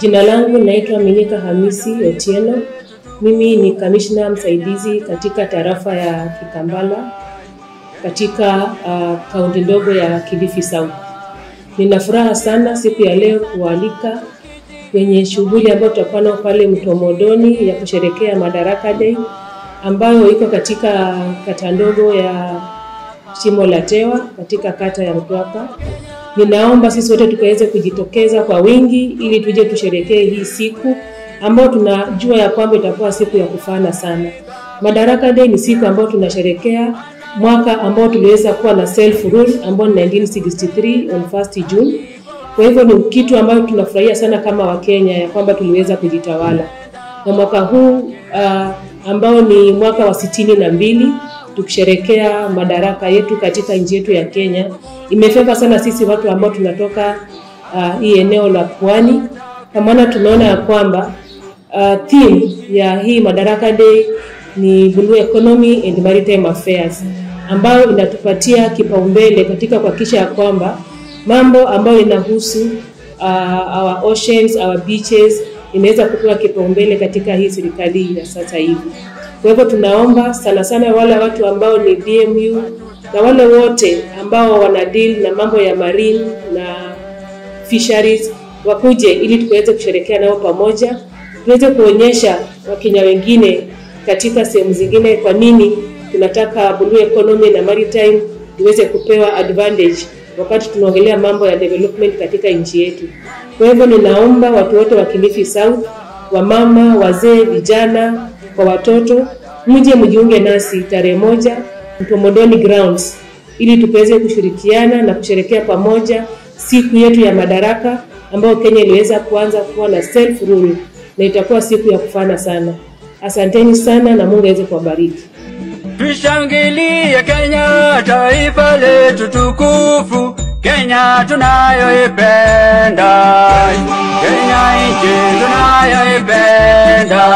Jina langu naitwa Minika Hamisi Otieno. Mimi ni kamishna msaidizi katika tarafa ya Kikambala katika kaunti ndogo ya Kilifi South. Nina furaha sana siku ya leo kualika kwenye shughuli ambayo tutakuwa nayo pale Mtomodoni ya kusherehekea Madaraka Day ambayo iko katika kata ndogo ya Shimo la Tewa katika kata ya Mtwapa. Ninaomba sisi wote tukaweze kujitokeza kwa wingi ili tuje tusherehekee hii siku ambayo tunajua ya kwamba itakuwa siku ya kufana sana. Madaraka Day ni siku ambayo tunasherehekea mwaka ambao tuliweza kuwa na self rule ambao ni 1963 on 1st June. Kwa hivyo ni kitu ambayo tunafurahia sana kama Wakenya ya kwamba tuliweza kujitawala. Na mwaka huu ambao ni mwaka wa 62 tukisherehekea madaraka yetu katika nchi yetu ya Kenya, imefeva sana sisi watu ambao tunatoka hii eneo la Pwani. Kwa maana tunaona ya kwamba theme ya hii Madaraka Day ni Blue Economy and Maritime Affairs, ambayo inatupatia kipaumbele katika kuhakikisha ya kwamba mambo ambayo inahusu our oceans, our beaches inaweza kupewa kipaumbele katika hii serikali ya sasa hivi. Kwa hivyo tunaomba sana sana wale watu ambao ni DMU na wale wote ambao wana deal na mambo ya marine na fisheries wakuje ili tuweze kusherehekea nao pamoja, tuweze kuonyesha Wakenya wengine katika sehemu zingine kwa nini tunataka blue economy na maritime tuweze kupewa advantage wakati tunaongelea mambo ya development katika nchi yetu. Kwa hivyo ninaomba watu wote wa Kilifi South, wamama, wazee, vijana, kwa watoto, mje mjiunge nasi tarehe 1 Mtomodoni Grounds ili tuweze kushirikiana na kusherehekea pamoja siku yetu ya madaraka ambayo Kenya iliweza kuanza kuwa na self rule, na itakuwa siku ya kufana sana. Asanteni sana na Mungu aweze kuwabariki. Tushangilie Kenya, taifa letu tukufu, Kenya tunayoipenda, Kenya nchi tunayoipenda.